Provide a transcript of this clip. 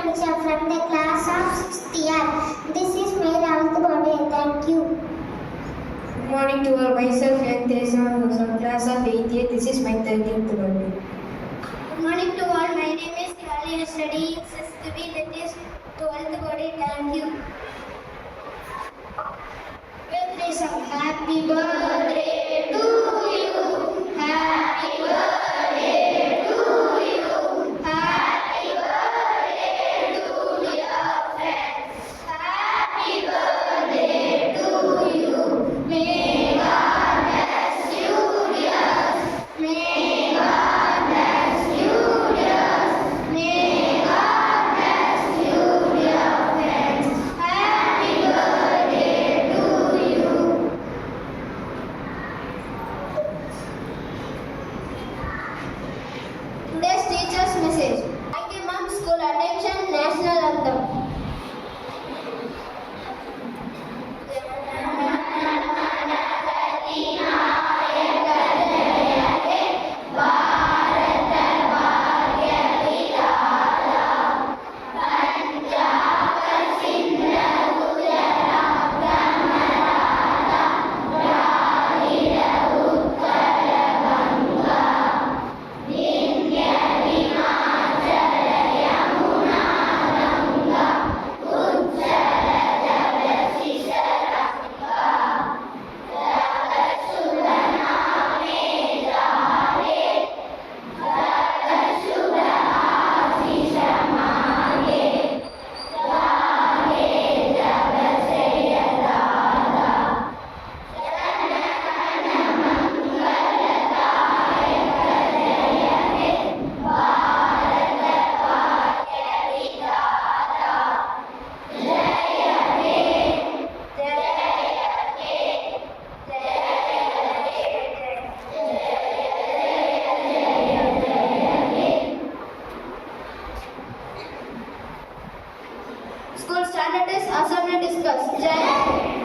Manisha from the class of 6th year. This is my 11th birthday. Thank you. Good morning to all. Myself, Young Teresa, from class of 8th year. This is my 13th birthday. Good morning to all. My name is Kali. I study in 6th B. That is 12th birthday. Thank you. Young Teresa, happy birthday to you. Happy birthday to you. Happy birthday to your friends. Happy birthday to you. May God bless you, dears. May God bless you, dears. May God bless you, dear friends. Happy birthday to you. Today's teacher's message. Thank you, ma'am. School attention. National anthem. School standard is assembly discuss. Jai.